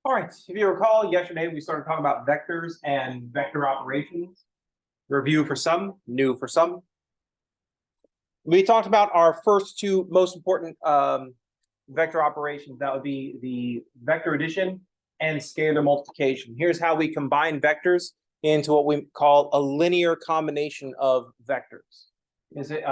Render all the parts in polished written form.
All right, if you recall, yesterday we started talking about vectors and vector operations. Review for some, new for some. We talked about our first two most important vector operations. That would be the vector addition and scalar multiplication. Here's how we combine vectors into what we call a linear combination of vectors. Is it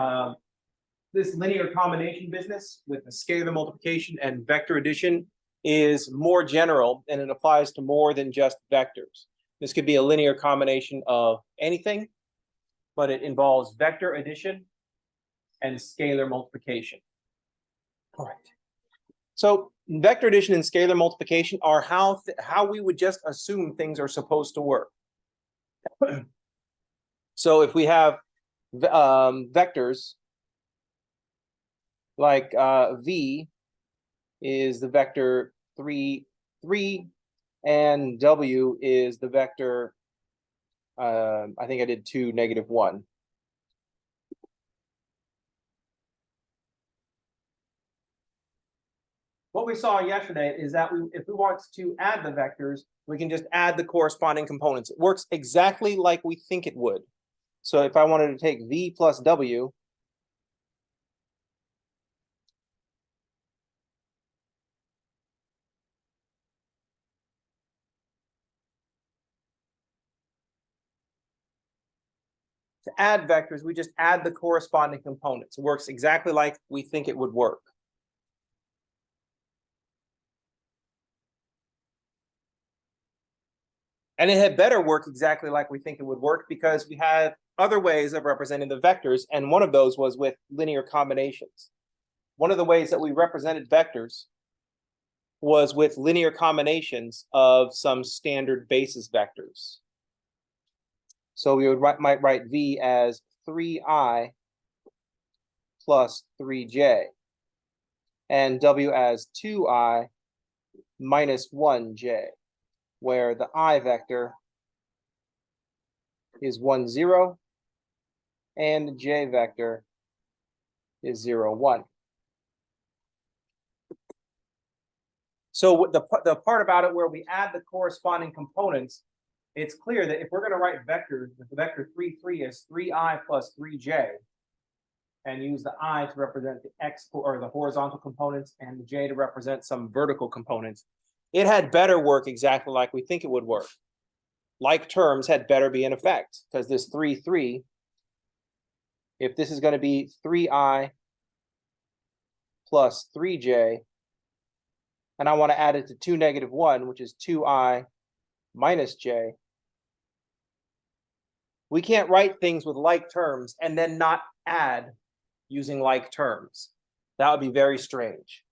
this linear combination business with the scalar multiplication and vector addition is more general, and it applies to more than just vectors. This could be a linear combination of anything, but it involves vector addition and scalar multiplication. All right. So vector addition and scalar multiplication are how we would just assume things are supposed to work. So if we have vectors like v is the vector 3, 3, and w is the vector, I think I did 2, -1. What we saw yesterday is that if we want to add the vectors, we can just add the corresponding components. It works exactly like we think it would. So if I wanted to take v plus w, to add vectors, we just add the corresponding components. It works exactly like we think it would work. And it had better work exactly like we think it would work because we have other ways of representing the vectors, and one of those was with linear combinations. One of the ways that we represented vectors was with linear combinations of some standard basis vectors. So we might write v as 3i plus 3j, and w as 2i minus 1j, where the I vector is 1, 0, and the j vector is 0, 1. So the part about it where we add the corresponding components, it's clear that if we're going to write vectors, the vector 3, 3 is 3i plus 3j, and use the I to represent the x or the horizontal components and the j to represent some vertical components, it had better work exactly like we think it would work. Like terms had better be in effect, because this 3, 3, if this is going to be 3i plus 3j, and I want to add it to 2, -1, which is 2i minus j, we can't write things with like terms and then not add using like terms. That would be very strange.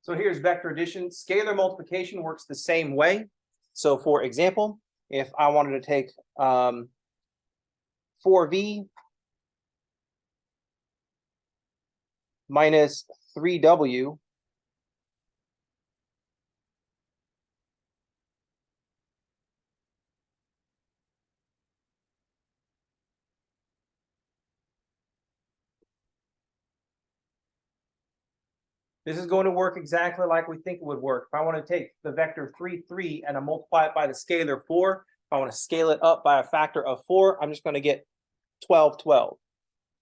So here's vector addition. Scalar multiplication works the same way. So for example, if I wanted to take 4v minus 3w this is going to work exactly like we think it would work. If I want to take the vector 3, 3 and I multiply it by the scalar 4, if I want to scale it up by a factor of 4, I'm just going to get 12, 12.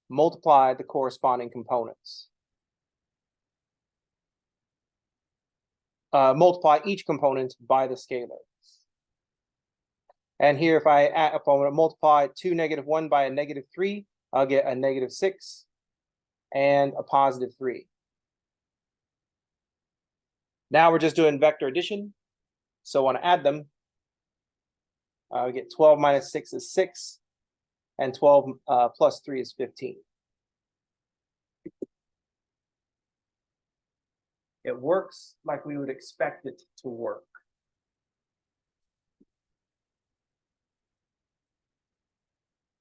Multiply the corresponding components. Multiply each component by the scalar. And here, if I want to multiply 2, -1 by a -3, I'll get a -6 and a +3. Now we're just doing vector addition. So I want to add them. We get 12 minus 6 is 6, and 12 plus 3 is 15. It works like we would expect it to work.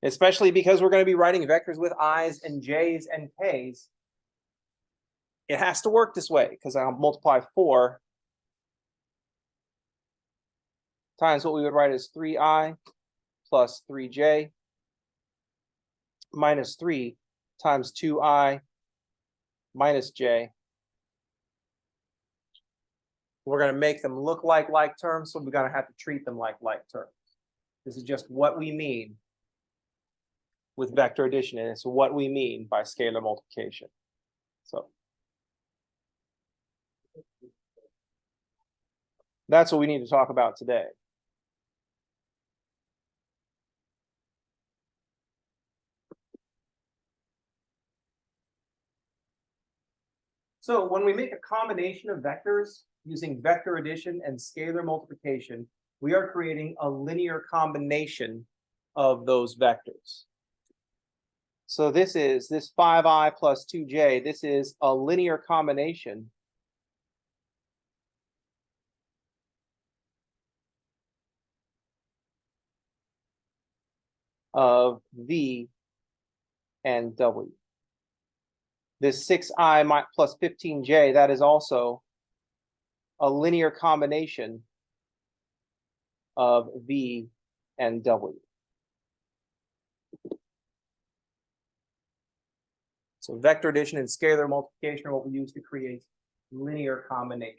Especially because we're going to be writing vectors with i's and j's and k's. It has to work this way because I'll multiply 4 times what we would write as 3i plus 3j minus 3 times 2i minus j. We're going to make them look like terms, so we're going to have to treat them like terms. This is just what we mean with vector addition, and it's what we mean by scalar multiplication. So that's what we need to talk about today. So when we make a combination of vectors using vector addition and scalar multiplication, we are creating a linear combination of those vectors. So this 5i plus 2j, this is a linear combination of v and w. This 6i plus 15j, that is also a linear combination of v and w. So vector addition and scalar multiplication are what we use to create linear combinations.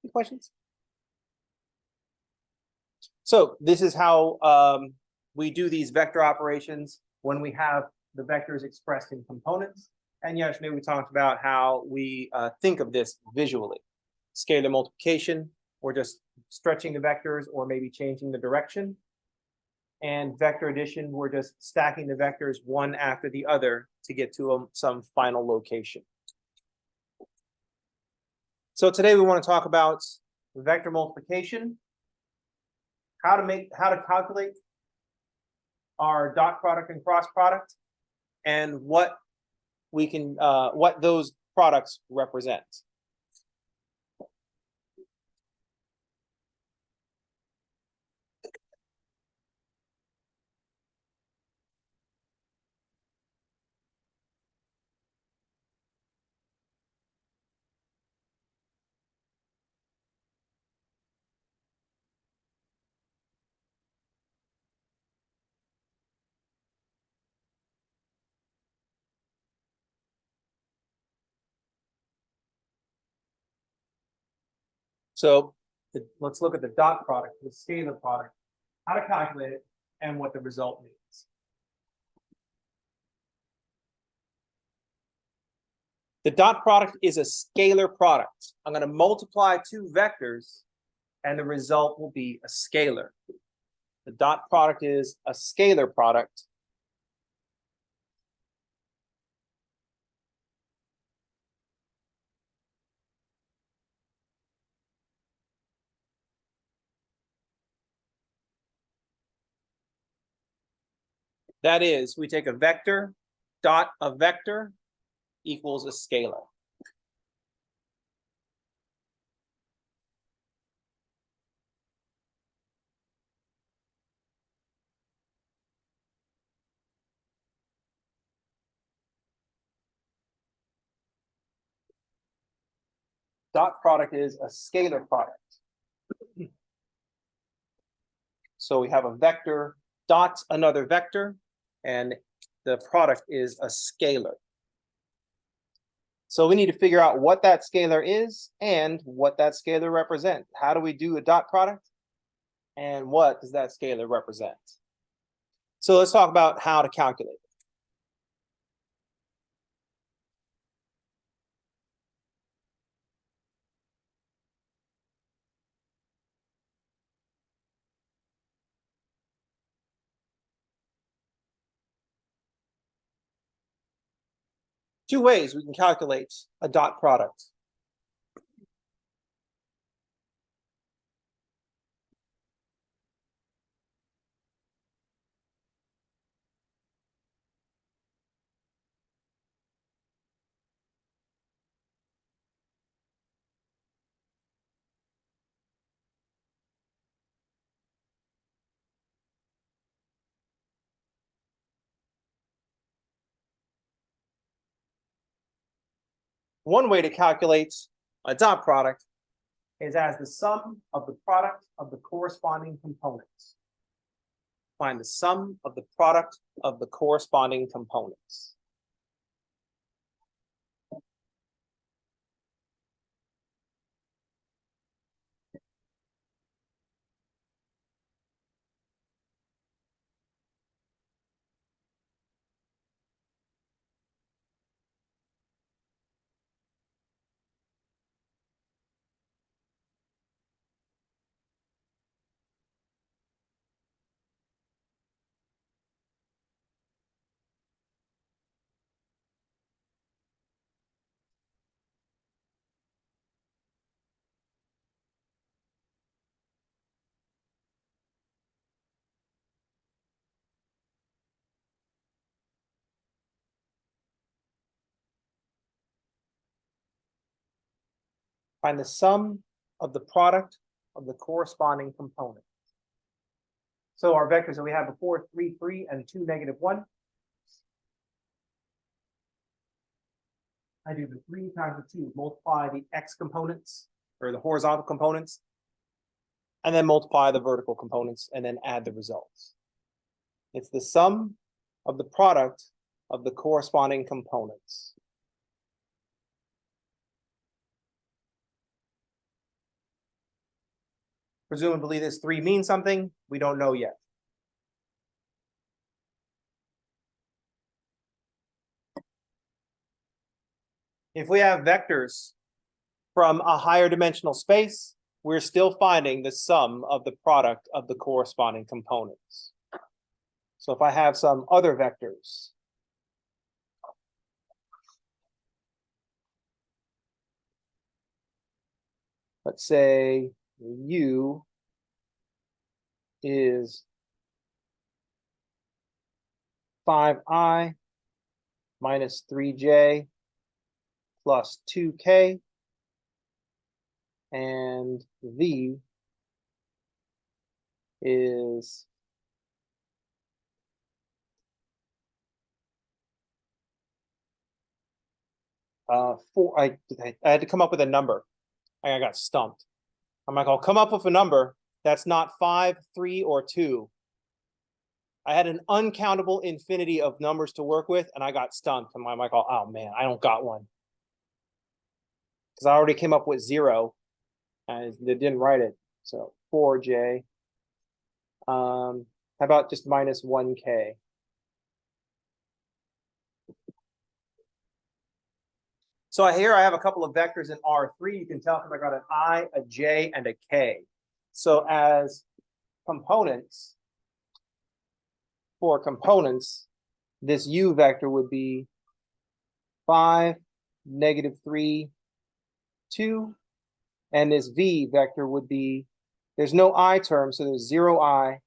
Any questions? So this is how we do these vector operations when we have the vectors expressed in components. And yesterday we talked about how we think of this visually. Scalar multiplication, or just stretching the vectors or maybe changing the direction. And vector addition, we're just stacking the vectors one after the other to get to some final location. So today we want to talk about vector multiplication, how to calculate our dot product and cross product, and what we can what those products represent. So let's look at the dot product, the scalar product, how to calculate it, and what the result means. The dot product is a scalar product. I'm going to multiply two vectors, and the result will be a scalar. The dot product is a scalar product. That is, we take a vector, dot a vector equals a scalar. Dot product is a scalar product. So we have a vector dot another vector, and the product is a scalar. So we need to figure out what that scalar is and what that scalar represents. How do we do a dot product? And what does that scalar represent? So let's talk about how to calculate it. Two ways we can calculate a dot product. One way to calculate a dot product is as the sum of the product of the corresponding components. Find the sum of the product of the corresponding components. Find the sum of the product of the corresponding components. So our vectors that we had before, 3, 3, and 2, -1. I do the 3 times the 2, multiply the x components, or the horizontal components, and then multiply the vertical components, and then add the results. It's the sum of the product of the corresponding components. Presumably this 3 means something, we don't know yet. If we have vectors from a higher dimensional space, we're still finding the sum of the product of the corresponding components. So if I have some other vectors, let's say u is 5i minus 3j plus 2k, and v is 4. I had to come up with a number. I got stumped. I'm like, I'll come up with a number that's not 5, 3, or 2. I had an uncountable infinity of numbers to work with, and I got stumped. And I'm like, oh man, I don't got one. Because I already came up with 0, and they didn't write it. So 4j. How about just minus 1k? So here I have a couple of vectors in R3. You can tell because I got an I, a j, and a k. So as components, for components, this u vector would be 5, -3, 2. And this v vector would be, there's no I term, so there's 0i,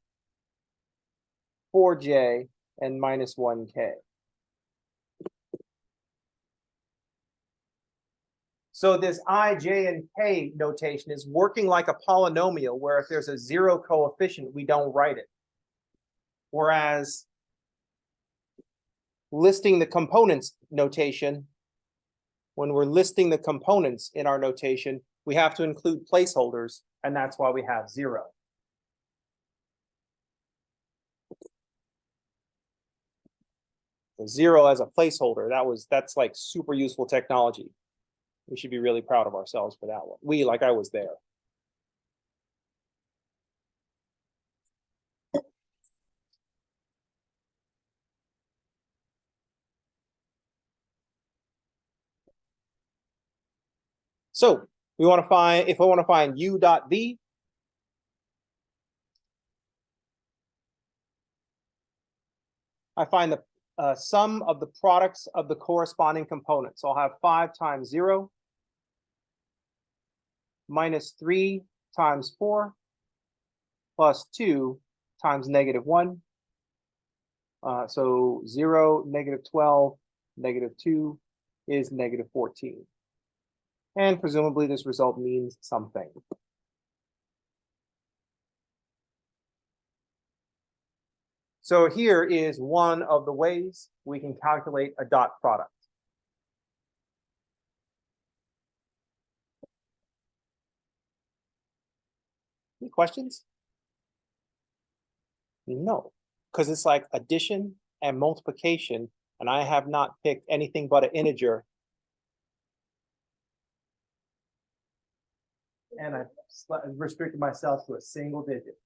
4j, and minus 1k. So this I, j, and k notation is working like a polynomial where if there's a 0 coefficient, we don't write it. Whereas listing the components notation, when we're listing the components in our notation, we have to include placeholders, and that's why we have 0. The 0 as a placeholder, that's like super useful technology. We should be really proud of ourselves for that one. Like I was there. So we want to find, if I want to find u dot v, I find the sum of the products of the corresponding components. So I'll have 5 times 0 minus 3 times 4 plus 2 times -1. So 0, -12, -2 is -14. And presumably this result means something. So here is one of the ways we can calculate a dot product. Any questions? No, because it's like addition and multiplication, and I have not picked anything but an integer. And I restricted myself to a single digit.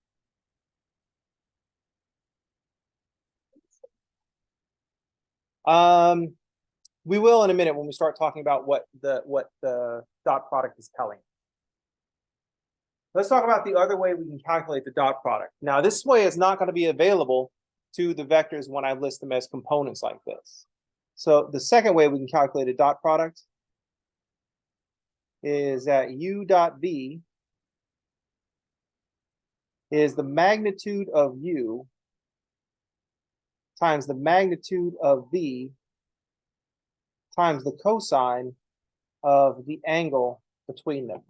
We will in a minute when we start talking about what the dot product is telling. Let's talk about the other way we can calculate the dot product. Now, this way is not going to be available to the vectors when I list them as components like this. So the second way we can calculate a dot product is that u dot v is the magnitude of u times the magnitude of v times the cosine of the angle between them.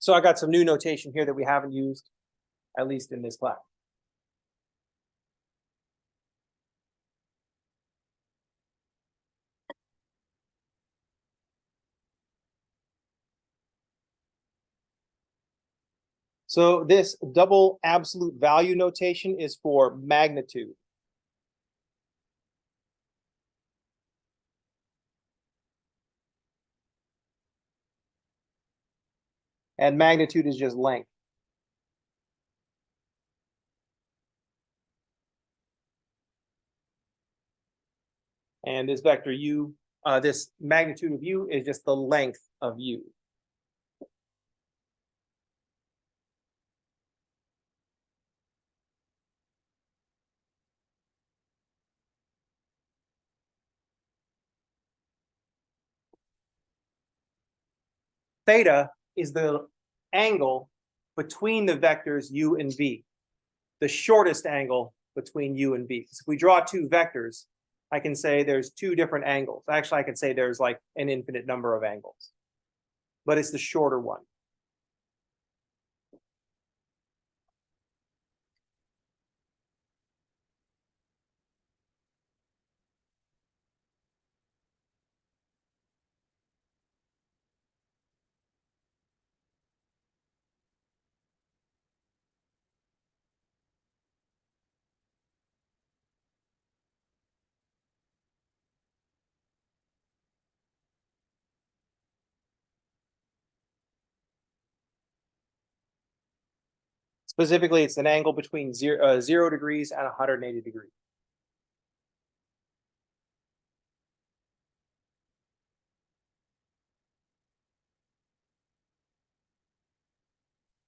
So I got some new notation here that we haven't used, at least in this class. So this double absolute value notation is for magnitude. And magnitude is just length. And this vector u, this magnitude of u is just the length of u. Theta is the angle between the vectors u and v, the shortest angle between u and v. Because if we draw two vectors, I can say there's two different angles. Actually, I could say there's like an infinite number of angles, but it's the shorter one. Specifically, it's an angle between 0 degrees and 180 degrees.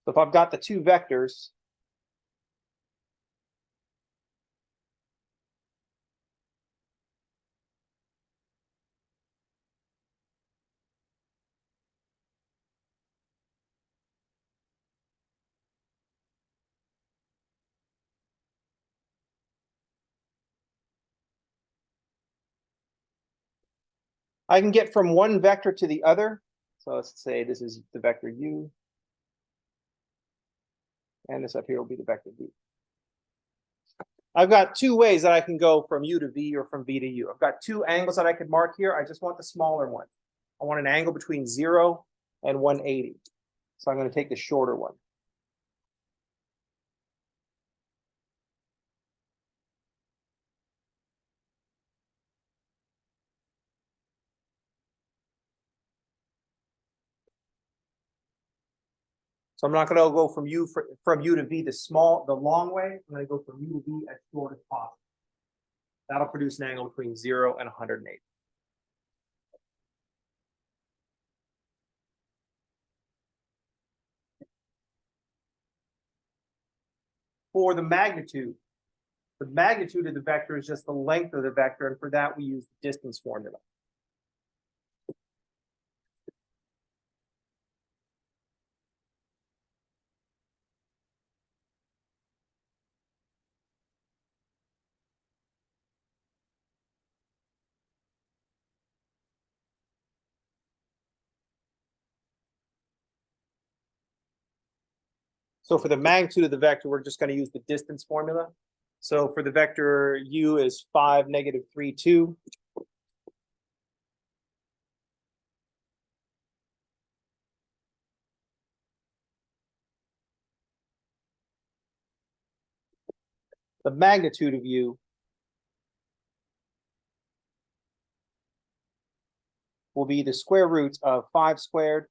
So if I've got the two vectors, I can get from one vector to the other. So let's say this is the vector u, and this up here will be the vector v. I've got two ways that I can go from u to v or from v to u. I've got two angles that I could mark here. I just want the smaller one. I want an angle between 0 and 180. So I'm going to take the shorter one. So I'm not going to go from u to v the long way. I'm going to go from u to v as short as possible. That'll produce an angle between 0 and 180. For the magnitude of the vector is just the length of the vector, and for that we use the distance formula. So for the magnitude of the vector, we're just going to use the distance formula. So for the vector u is 5, -3, 2. the magnitude of u will be the square root of 5 squared,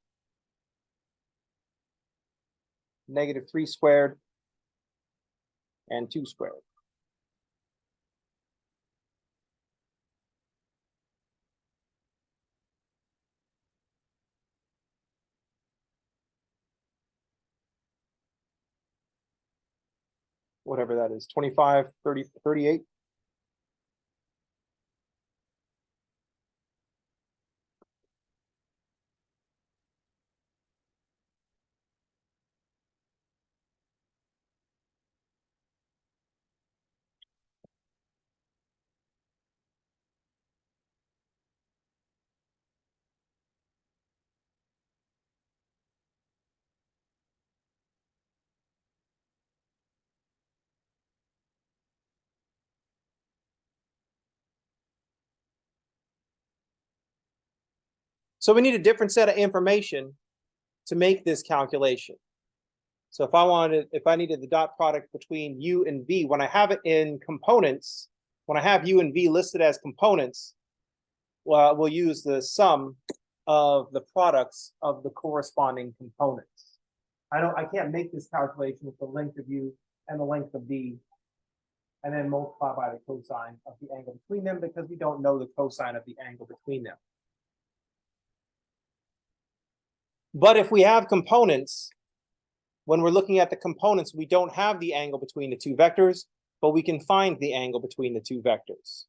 negative 3 squared, and 2 squared. Whatever that is, 25, 30, 38. So we need a different set of information to make this calculation. So if I needed the dot product between u and v, when I have it in components, when I have u and v listed as components, well, we'll use the sum of the products of the corresponding components. I can't make this calculation with the length of u and the length of v, and then multiply by the cosine of the angle between them, because we don't know the cosine of the angle between them. But if we have components, when we're looking at the components, we don't have the angle between the two vectors, but we can find the angle between the two vectors.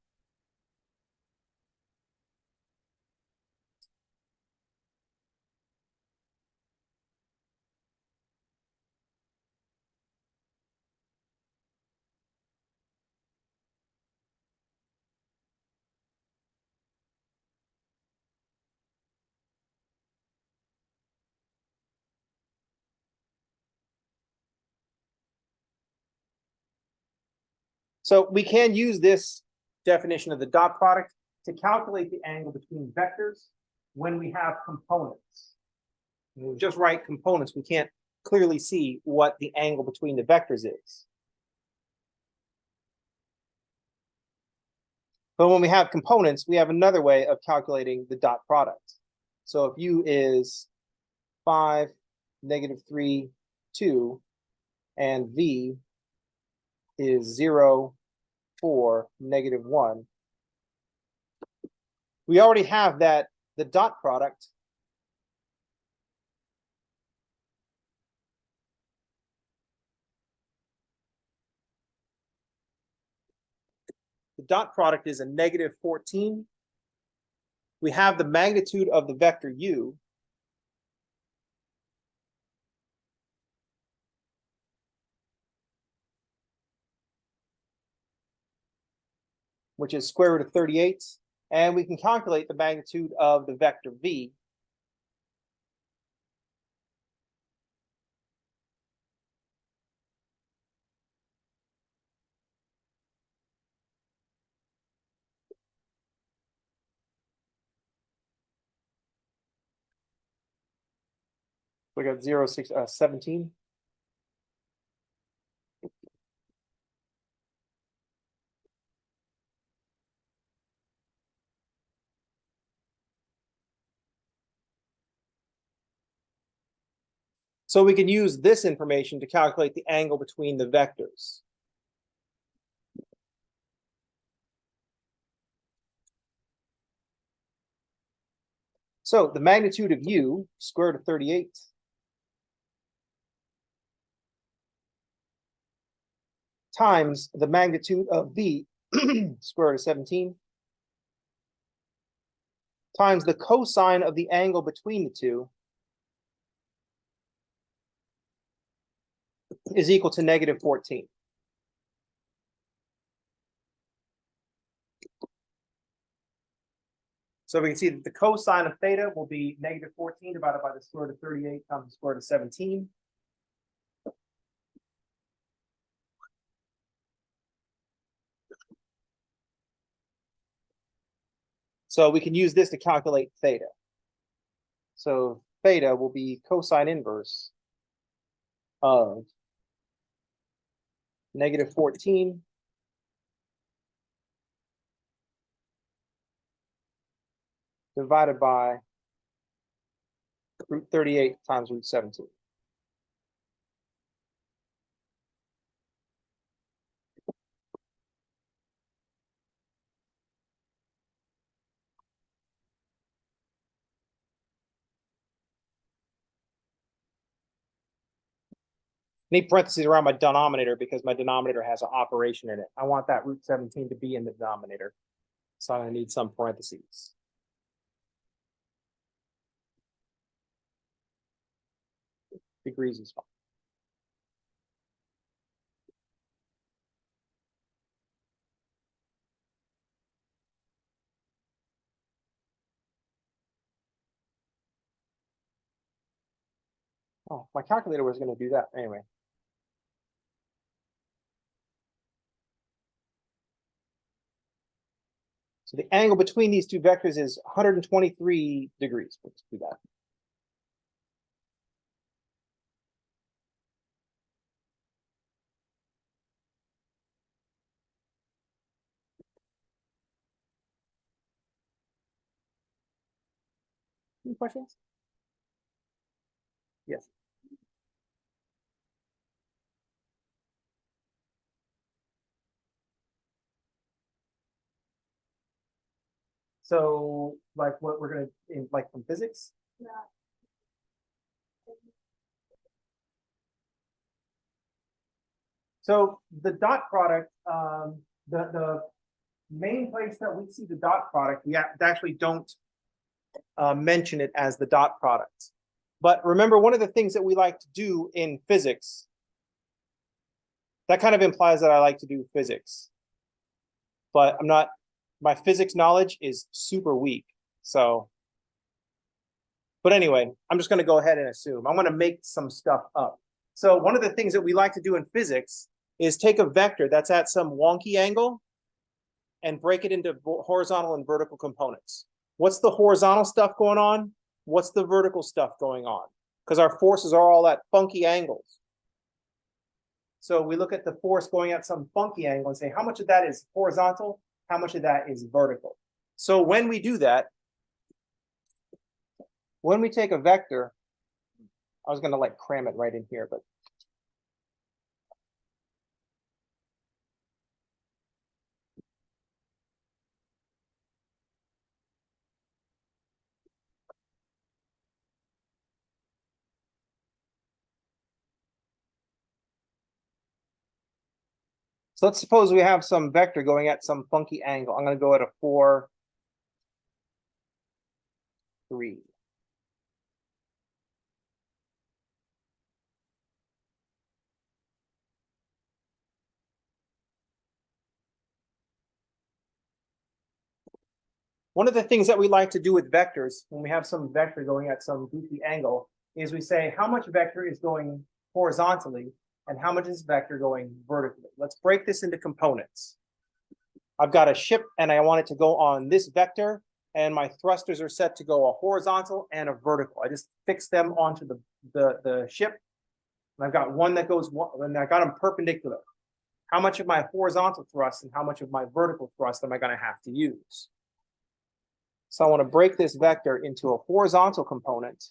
So we can use this definition of the dot product to calculate the angle between vectors when we have components. When we just write components, we can't clearly see what the angle between the vectors is. But when we have components, we have another way of calculating the dot product. So if u is 5, negative 3, 2, and v is 0, 4, negative 1, we already have that the dot product is a negative 14. We have the magnitude of the vector u, which is square root of 38, and we can calculate the magnitude of the vector v, we got 0, 6, 17. So we can use this information to calculate the angle between the vectors. So the magnitude of u, square root of 38, times the magnitude of v, square root of 17, times the cosine of the angle between the two, is equal to negative 14. So we can see that the cosine of theta will be negative 14 divided by the square root of 38 times the square root of 17. So we can use this to calculate theta. So theta will be cosine inverse of negative 14 divided by root 38 times root 17. Need parentheses around my denominator because my denominator has an operation in it. I want that root 17 to be in the denominator. So I'm going to need some parentheses. Degrees is fine. Oh, my calculator was going to do that anyway. So the angle between these two vectors is 123 degrees. Let's do that. Any questions? Yes. So, like what we're going to, like from physics? Yeah. So the dot product, the main place that we see the dot product, we actually don't mention it as the dot product. But remember, one of the things that we like to do in physics, that kind of implies that I like to do physics. But I'm not, my physics knowledge is super weak. So, but anyway, I'm just going to go ahead and assume. I'm going to make some stuff up. So one of the things that we like to do in physics is take a vector that's at some wonky angle and break it into horizontal and vertical components. What's the horizontal stuff going on? What's the vertical stuff going on? Because our forces are all at funky angles. So we look at the force going at some funky angle and say, how much of that is horizontal? How much of that is vertical? So when we do that, when we take a vector, I was going to like cram it right in here, but so let's suppose we have some vector going at some funky angle. I'm going to go at a 4, 3. One of the things that we like to do with vectors, when we have some vector going at some goofy angle, is we say how much vector is going horizontally and how much is vector going vertically. Let's break this into components. I've got a ship and I want it to go on this vector, and my thrusters are set to go a horizontal and a vertical. I just fix them onto the ship. And I've got one that goes, and I got them perpendicular. How much of my horizontal thrust and how much of my vertical thrust am I going to have to use? So I want to break this vector into a horizontal component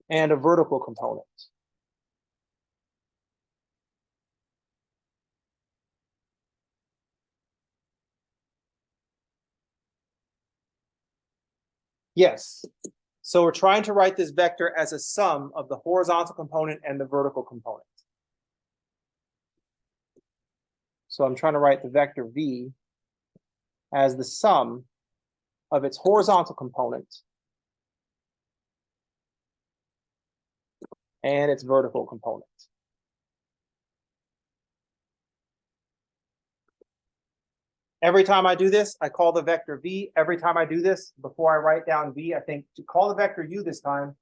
and a vertical component. Yes. So we're trying to write this vector as a sum of the horizontal component and the vertical component. So I'm trying to write the vector v as the sum of its horizontal component and its vertical component. Every time I do this, I call the vector v. Every time I do this, before I write down v, I think to call the vector u this time,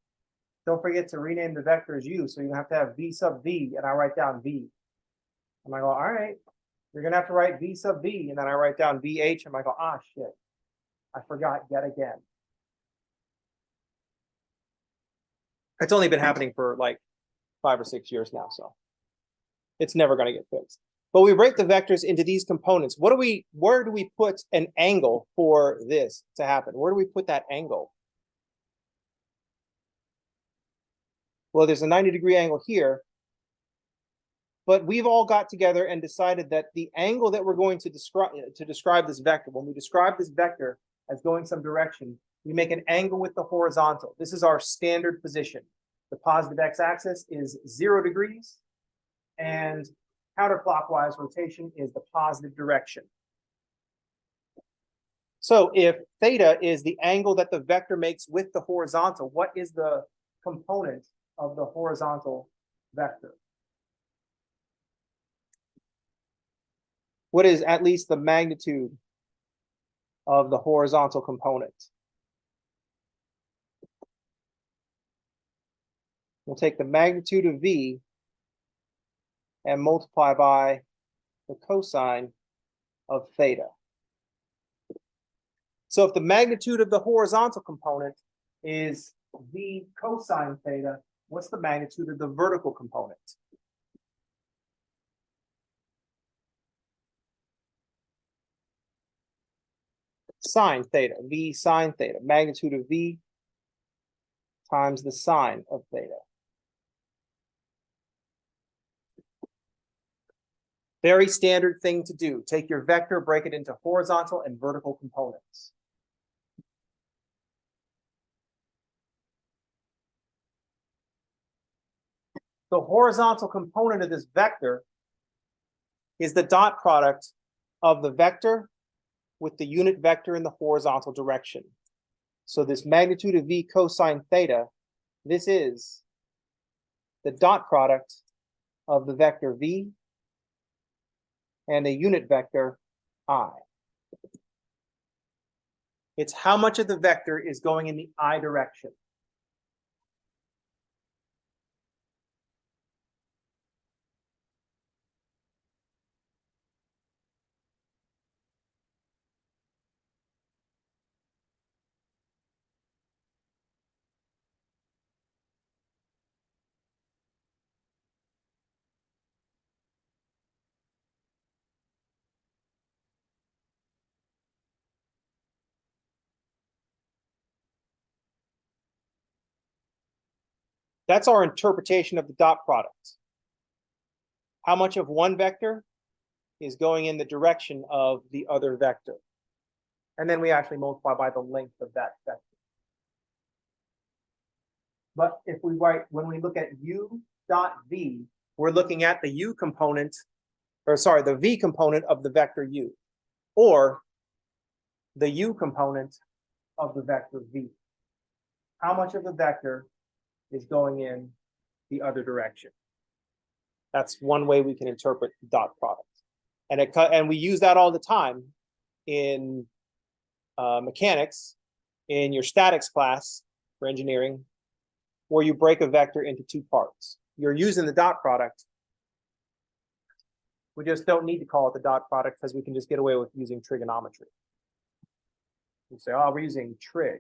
don't forget to rename the vector as u. So you have to have v sub v, and I write down v. And I go, all right, you're going to have to write v sub v. And then I write down vh, and I go, ah, shit, I forgot yet again. It's only been happening for like 5 or 6 years now, so it's never going to get fixed. But we break the vectors into these components. Where do we put an angle for this to happen? Where do we put that angle? Well, there's a 90-degree angle here, but we've all got together and decided that the angle that we're going to describe this vector, when we describe this vector as going some direction, we make an angle with the horizontal. This is our standard position. The positive x-axis is 0 degrees, and counterclockwise rotation is the positive direction. So if theta is the angle that the vector makes with the horizontal, what is the component of the horizontal vector? What is at least the magnitude of the horizontal component? We'll take the magnitude of v and multiply by the cosine of theta. So if the magnitude of the horizontal component is v cosine theta, what's the magnitude of the vertical component? Sine theta, v sine theta, magnitude of v times the sine of theta. Very standard thing to do. Take your vector, break it into horizontal and vertical components. The horizontal component of this vector is the dot product of the vector with the unit vector in the horizontal direction. So this magnitude of v cosine theta, this is the dot product of the vector v and a unit vector I. It's how much of the vector is going in the I direction. That's our interpretation of the dot product. How much of one vector is going in the direction of the other vector? And then we actually multiply by the length of that vector. But if we write, when we look at u dot v, we're looking at the u component, or sorry, the v component of the vector u, or the u component of the vector v. How much of the vector is going in the other direction? That's one way we can interpret the dot product. And we use that all the time in mechanics, in your statics class for engineering, where you break a vector into two parts. You're using the dot product. We just don't need to call it the dot product because we can just get away with using trigonometry. We say, oh, we're using trig.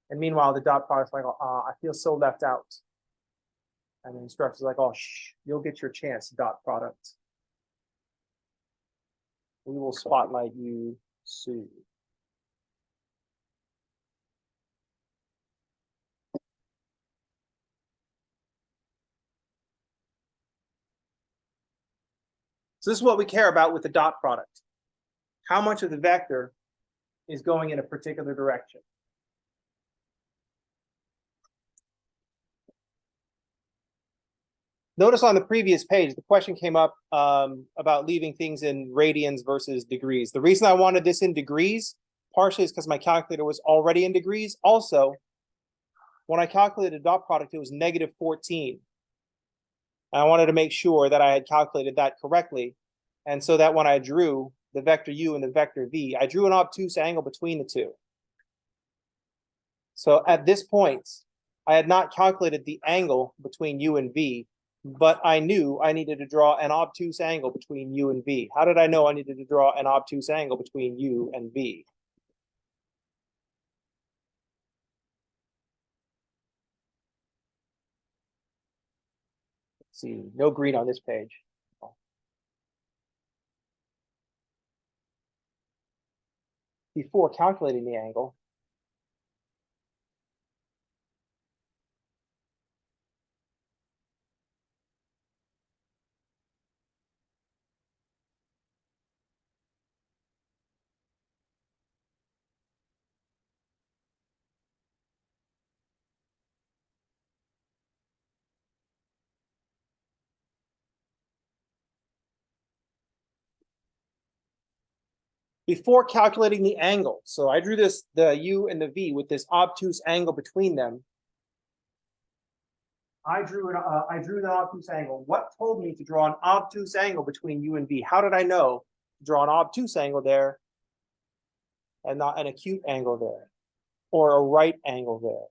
And meanwhile, the dot product's like, I feel so left out. And the instructor's like, oh, shh, you'll get your chance, dot product. We will spotlight you soon. So this is what we care about with the dot product. How much of the vector is going in a particular direction? Notice on the previous page, the question came up about leaving things in radians versus degrees. The reason I wanted this in degrees, partially is because my calculator was already in degrees. Also, when I calculated dot product, it was -14. And I wanted to make sure that I had calculated that correctly. And so that when I drew the vector u and the vector v, I drew an obtuse angle between the two. So at this point, I had not calculated the angle between u and v, but I knew I needed to draw an obtuse angle between u and v. How did I know I needed to draw an obtuse angle between u and v? Let's see, no green on this page. Before calculating the angle, so I drew this, the U and the V, with this obtuse angle between them. I drew an obtuse angle. What told me to draw an obtuse angle between U and V? How did I know to draw an obtuse angle there and not an acute angle there, or a right angle there?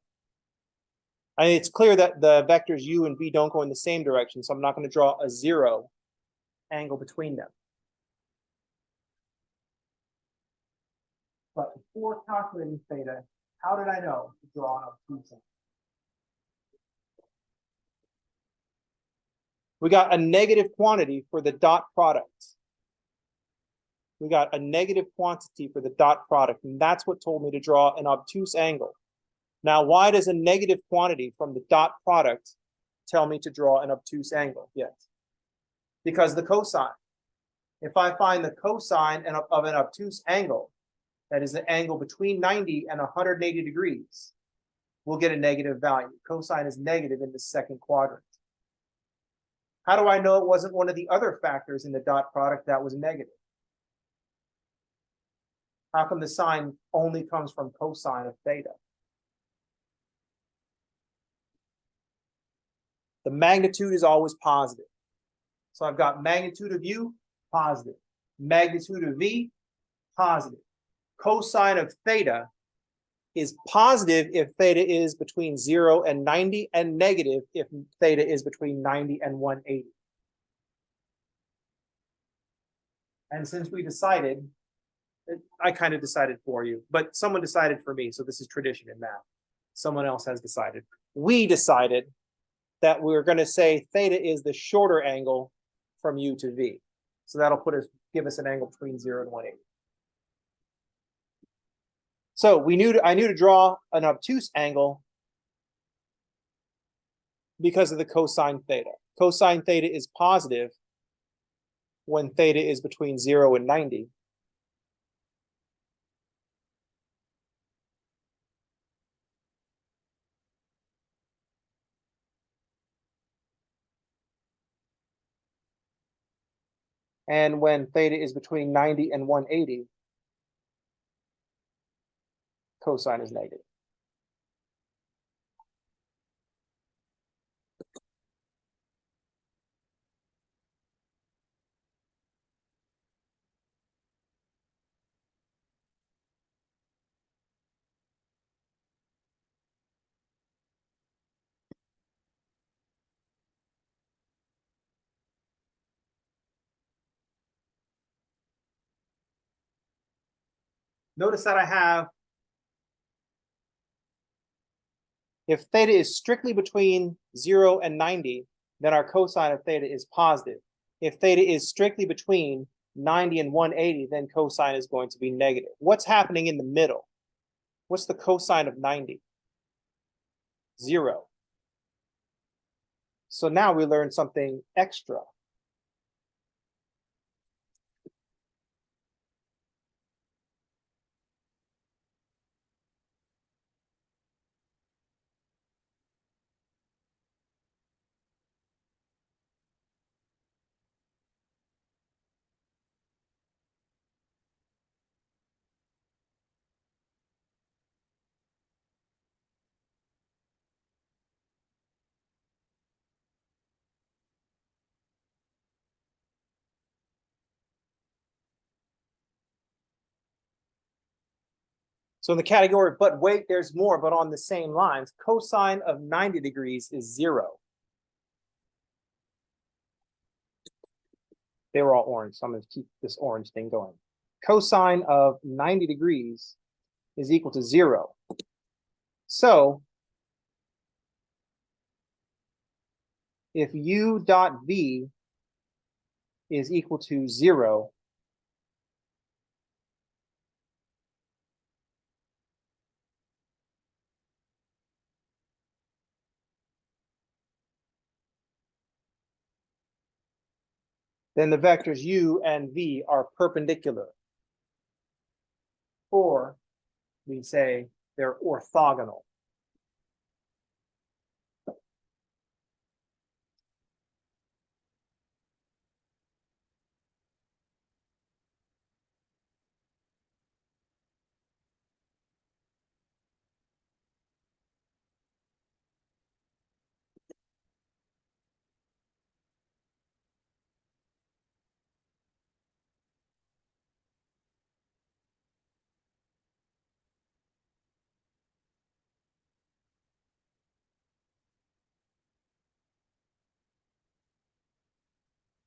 I mean, it's clear that the vectors U and V don't go in the same direction, so I'm not going to draw a zero angle between them. But before calculating theta, how did I know to draw an obtuse angle? We got a negative quantity for the dot product. We got a negative quantity for the dot product, and that's what told me to draw an obtuse angle. Now, why does a negative quantity from the dot product tell me to draw an obtuse angle? Yes, because the cosine. If I find the cosine of an obtuse angle, that is the angle between 90 and 180 degrees, we'll get a negative value. Cosine is negative in the second quadrant. How do I know it wasn't one of the other factors in the dot product that was negative? How come the sine only comes from cosine of theta? The magnitude is always positive. So I've got magnitude of U, positive. Magnitude of V, positive. Cosine of theta is positive if theta is between 0 and 90, and negative if theta is between 90 and 180. And since we decided, I kind of decided for you, but someone decided for me, so this is tradition in math. Someone else has decided. We decided that we're going to say theta is the shorter angle from U to V. So that'll give us an angle between 0 and 180. So I knew to draw an obtuse angle because of the cosine theta. Cosine theta is positive when theta is between 0 and 90. And when theta is between 90 and 180, cosine is negative. Notice that I have, if theta is strictly between 0 and 90, then our cosine of theta is positive. If theta is strictly between 90 and 180, then cosine is going to be negative. What's happening in the middle? What's the cosine of 90? 0. So now we learned something extra. So in the category, but wait, there's more, but on the same lines, cosine of 90 degrees is 0. They were all orange, so I'm going to keep this orange thing going. Cosine of 90 degrees is equal to 0. So if u dot v is equal to 0, then the vectors u and v are perpendicular. Or we say they're orthogonal.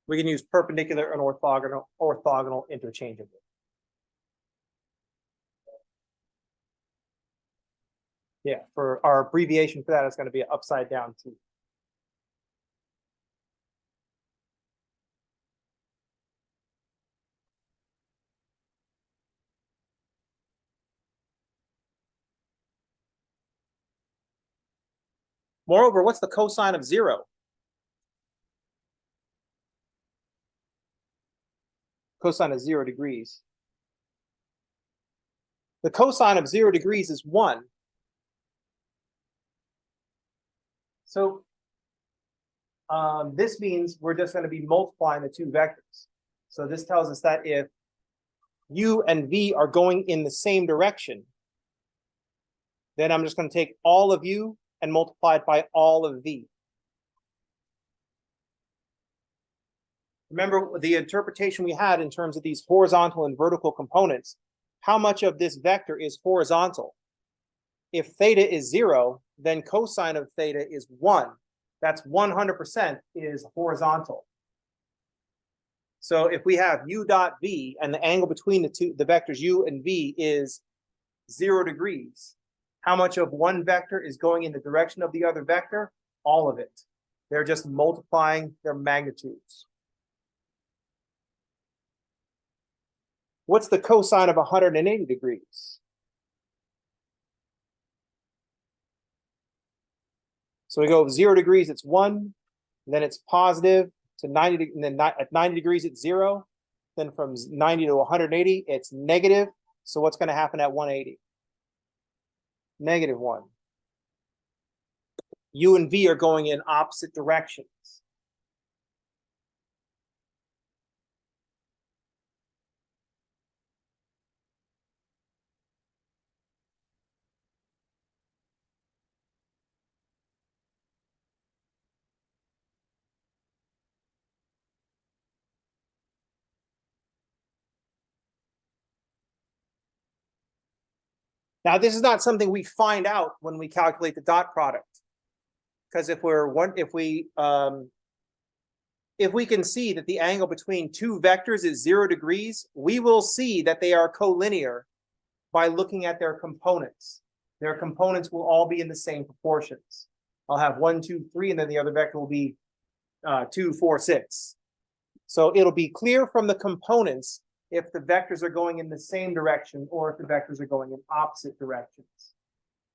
We can use perpendicular and orthogonal interchangeably. Yeah, for our abbreviation for that, it's going to be an upside down T. Moreover, what's the cosine of 0? Cosine of 0 degrees. The cosine of 0 degrees is 1. So this means we're just going to be multiplying the two vectors. So this tells us that if u and v are going in the same direction, then I'm just going to take all of u and multiply it by all of v. Remember the interpretation we had in terms of these horizontal and vertical components. How much of this vector is horizontal? If theta is 0, then cosine of theta is 1. That's 100% is horizontal. So if we have u dot v and the angle between the vectors u and v is 0 degrees, how much of one vector is going in the direction of the other vector? All of it. They're just multiplying their magnitudes. What's the cosine of 180 degrees? So we go 0 degrees, it's 1, then it's positive to 90, and then at 90 degrees, it's 0. Then from 90 to 180, it's negative. So what's going to happen at 180? Negative 1. U and V are going in opposite directions. Now, this is not something we find out when we calculate the dot product, because if we can see that the angle between two vectors is 0 degrees, we will see that they are collinear by looking at their components. Their components will all be in the same proportions. I'll have 1, 2, 3, and then the other vector will be 2, 4, 6. So it'll be clear from the components if the vectors are going in the same direction or if the vectors are going in opposite directions.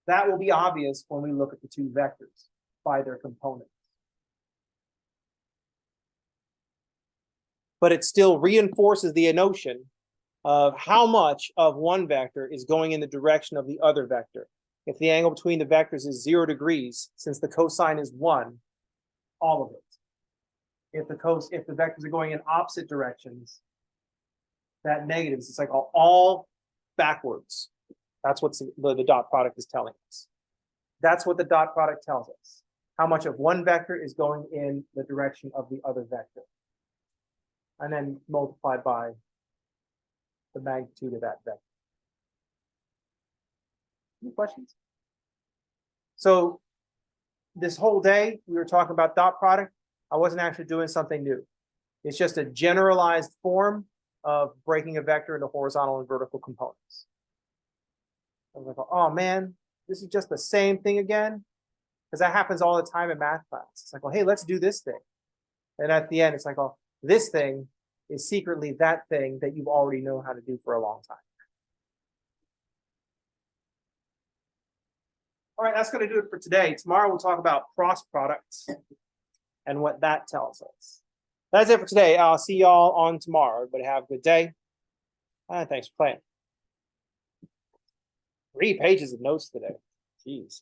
That will be obvious when we look at the two vectors by their components. But it still reinforces the notion of how much of one vector is going in the direction of the other vector. If the angle between the vectors is 0 degrees, since the cosine is 1, all of it. If the vectors are going in opposite directions, that negatives, it's like all backwards. That's what the dot product is telling us. That's what the dot product tells us. How much of one vector is going in the direction of the other vector. And then multiplied by the magnitude of that vector. Any questions? So this whole day, we were talking about dot product. I wasn't actually doing something new. It's just a generalized form of breaking a vector into horizontal and vertical components. I was like, oh man, this is just the same thing again. Because that happens all the time in math class. It's like, well, hey, let's do this thing. And at the end, it's like, oh, this thing is secretly that thing that you already know how to do for a long time. All right, that's going to do it for today. Tomorrow we'll talk about cross products and what that tells us. That's it for today. I'll see y'all on tomorrow. Everybody have a good day. Thanks for playing. 3 pages of notes today. Jeez.